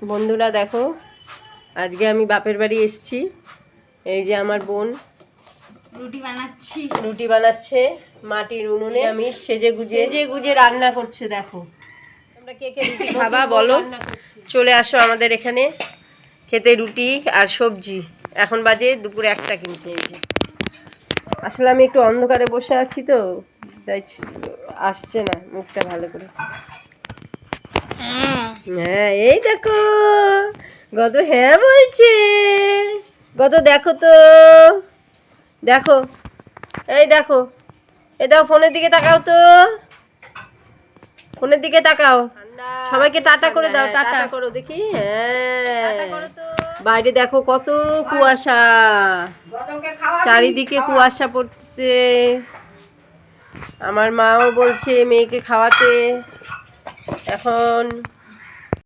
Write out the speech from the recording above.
বন্ধুরা দেখো, আজকে আমি বাপের বাড়ি এসেছি। এই যে আমার বোন রুটি বানাচ্ছে মাটির উনুনে। আমি সেজে গুজে রান্না করছে। দেখো তোমরা কে কে রুটি খাবা বলো, চলে আসো আমাদের এখানে খেতে। রুটি আর সবজি। এখন বাজে দুপুর 1টা। কিন্তু আসলে আমি একটু অন্ধকারে বসে আছি তো, তাই আসছে না মুখটা ভালো করে। হ্যাঁ এই দেখো গত হ্যাঁ বলছে। গত দেখো তো, দেখো এই দেখো, এই দেখো ফোনের দিকে তাকাও তো, ফোনের দিকে তাকাও। সবাইকে টাটা করে দাও, টাটা করো দেখি। হ্যাঁ বাইরে দেখো কত কুয়াশা, চারিদিকে কুয়াশা পড়ছে। আমার মাও বলছে মেয়েকে খাওয়াতে। এখন